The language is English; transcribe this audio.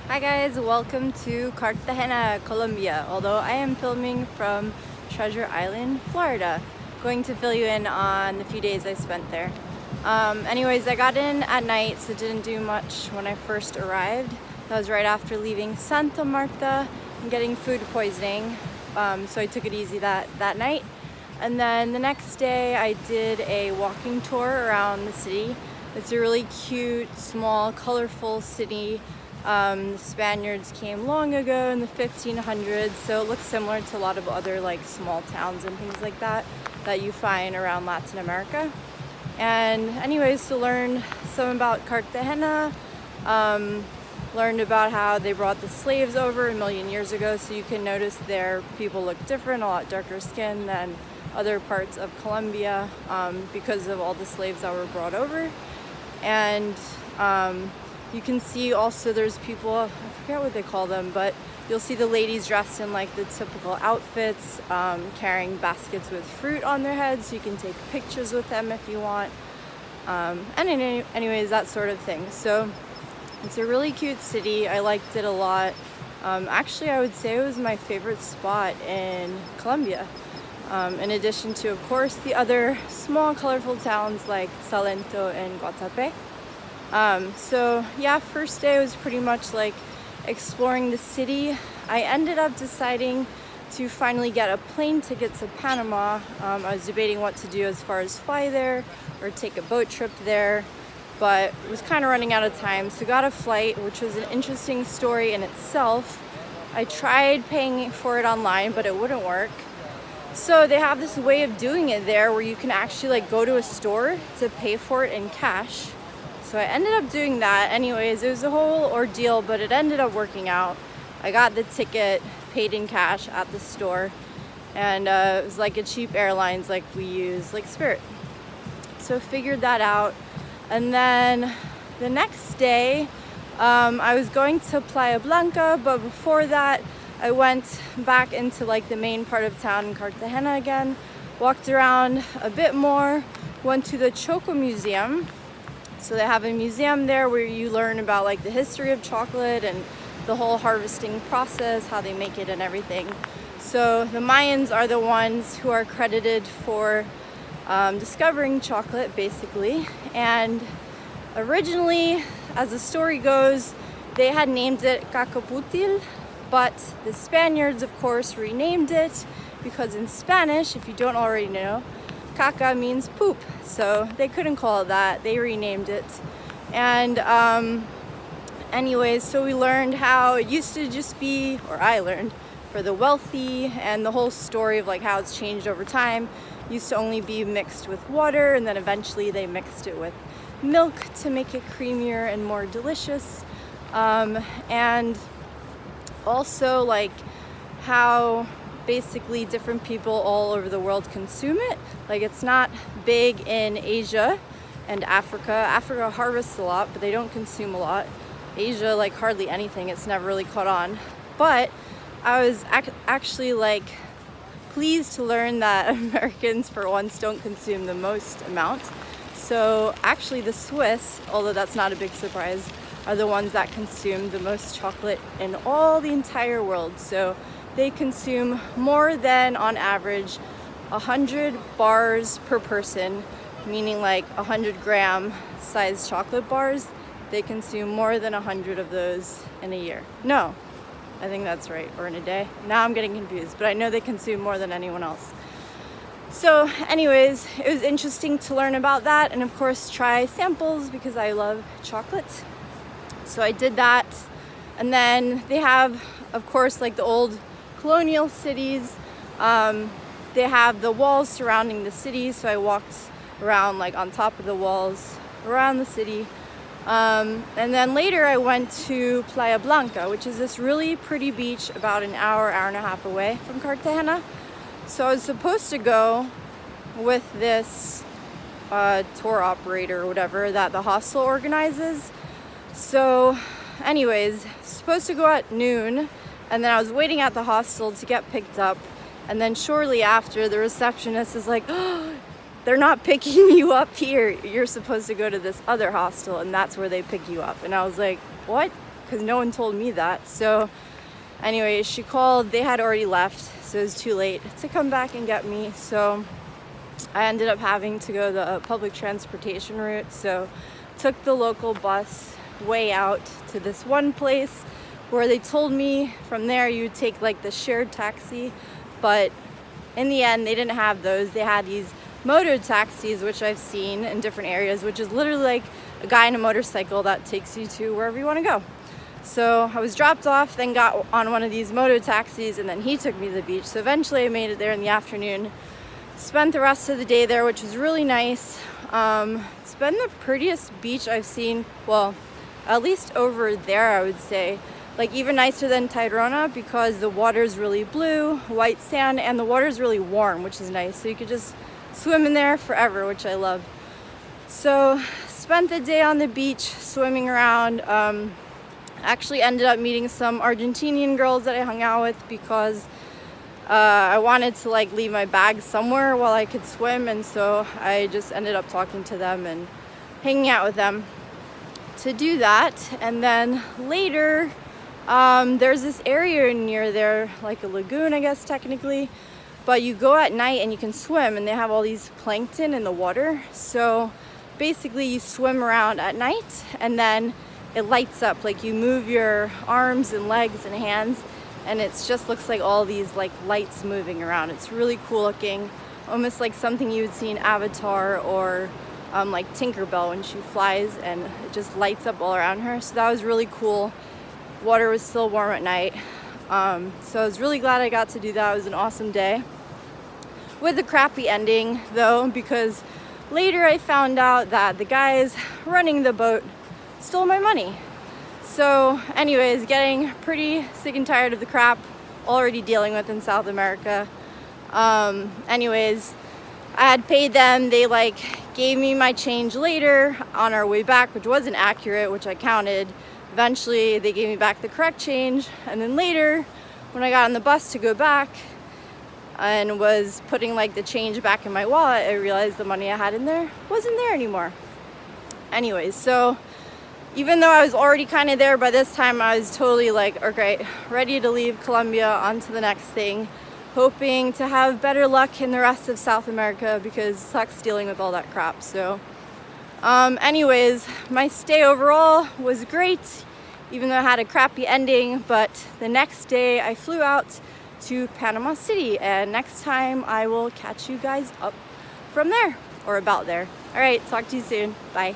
Hi guys, welcome to Cartagena, Colombia, although I am filming from Treasure Island, Florida. Going to fill you in on the few days I spent there. Anyways, I got in at night, so didn't do much when I first arrived. That was right after leaving Santa Marta and getting food poisoning, so I took it easy that night. And then the next day I did a walking tour around the city. It's a really cute, small, colorful city. The Spaniards came long ago in the 1500s, so it looks similar to a lot of other like small towns and things like that you find around Latin America. And anyways, to learn some about Cartagena, learned about how they brought the slaves over a million years ago, so you can notice their people look different, a lot darker skin than other parts of Colombia, because of all the slaves that were brought over. And you can see also there's people, I forget what they call them, but you'll see the ladies dressed in like the typical outfits, carrying baskets with fruit on their heads, so you can take pictures with them if you want. Anyways, that sort of thing. So it's a really cute city. I liked it a lot. Actually, I would say it was my favorite spot in Colombia. In addition to, of course, the other small colorful towns like Salento and Guatapé. So yeah, first day was pretty much like exploring the city. I ended up deciding to finally get a plane ticket to Panama. I was debating what to do as far as fly there or take a boat trip there, but was kind of running out of time, so got a flight, which was an interesting story in itself. I tried paying for it online, but it wouldn't work. So they have this way of doing it there where you can actually like go to a store to pay for it in cash. So I ended up doing that. Anyways, it was a whole ordeal, but it ended up working out. I got the ticket, paid in cash at the store, and it was like a cheap airlines like we use, like Spirit. So figured that out. And then the next day, I was going to Playa Blanca, but before that, I went back into like the main part of town in Cartagena again, walked around a bit more, went to the Chocomuseum. So they have a museum there where you learn about like the history of chocolate and the whole harvesting process, how they make it and everything. So the Mayans are the ones who are credited for discovering chocolate, basically. And originally, as the story goes, they had named it Cacaputil, but the Spaniards, of course, renamed it because in Spanish, if you don't already know, caca means poop, so they couldn't call it that. They renamed it. And anyways, so we learned how it used to just be, or I learned, for the wealthy, and the whole story of like how it's changed over time. It used to only be mixed with water, and then eventually they mixed it with milk to make it creamier and more delicious. And also like how basically different people all over the world consume it. Like it's not big in Asia and Africa. Africa harvests a lot, but they don't consume a lot. Asia, like hardly anything. It's never really caught on. But I was actually like pleased to learn that Americans for once don't consume the most amount. So actually the Swiss, although that's not a big surprise, are the ones that consume the most chocolate in all the entire world. So they consume more than, on average, 100 bars per person, meaning like 100-gram sized chocolate bars. They consume more than 100 of those in a year. No, I think that's right, or in a day. Now I'm getting confused, but I know they consume more than anyone else. So anyways, it was interesting to learn about that, and of course try samples because I love chocolate. So I did that. And then they have, of course, like the old colonial cities. They have the walls surrounding the city, so I walked around like on top of the walls around the city. And then later I went to Playa Blanca, which is this really pretty beach about an hour and a half away from Cartagena. So I was supposed to go with this tour operator or whatever that the hostel organizes. So anyways, supposed to go at noon, and then I was waiting at the hostel to get picked up, and then shortly after the receptionist is like, oh, they're not picking you up here, you're supposed to go to this other hostel and that's where they pick you up. And I was like, what? because no one told me that. So anyway, she called, they had already left, so it was too late to come back and get me. So I ended up having to go the public transportation route. So took the local bus way out to this one place where they told me from there you would take like the shared taxi, but in the end they didn't have those. They had these moto taxis, which I've seen in different areas, which is literally like a guy in a motorcycle that takes you to wherever you want to go. So I was dropped off, then got on one of these moto taxis, and then he took me to the beach. So eventually I made it there in the afternoon, spent the rest of the day there, which was really nice. It's been the prettiest beach I've seen, well, at least over there, I would say. Like even nicer than Tayrona, because the water is really blue, white sand, and the water is really warm, which is nice. So you could just swim in there forever, which I love. So spent the day on the beach swimming around. Actually ended up meeting some Argentinian girls that I hung out with because I wanted to like leave my bag somewhere while I could swim, and so I just ended up talking to them and hanging out with them to do that. And then later there's this area near there, like a lagoon, I guess technically, but you go at night and you can swim, and they have all these plankton in the water. So basically you swim around at night and then it lights up, like you move your arms and legs and hands, and it just looks like all these like lights moving around. It's really cool looking, almost like something you would see in Avatar or like Tinkerbell when she flies, and it just lights up all around her. So that was really cool. Water was still warm at night. So I was really glad I got to do that. It was an awesome day. With a crappy ending though, because later I found out that the guys running the boat stole my money. So anyways, getting pretty sick and tired of the crap already dealing with in South America. Anyways, I had paid them. They like gave me my change later on our way back, which wasn't accurate, which I counted. Eventually they gave me back the correct change, and then later when I got on the bus to go back and was putting like the change back in my wallet, I realized the money I had in there wasn't there anymore. Anyways, so even though I was already kind of there by this time, I was totally like, okay, ready to leave Colombia on to the next thing, hoping to have better luck in the rest of South America, because it sucks dealing with all that crap. So anyways, my stay overall was great, even though I had a crappy ending. But the next day I flew out to Panama City, and next time I will catch you guys up from there, or about there. All right, talk to you soon. Bye.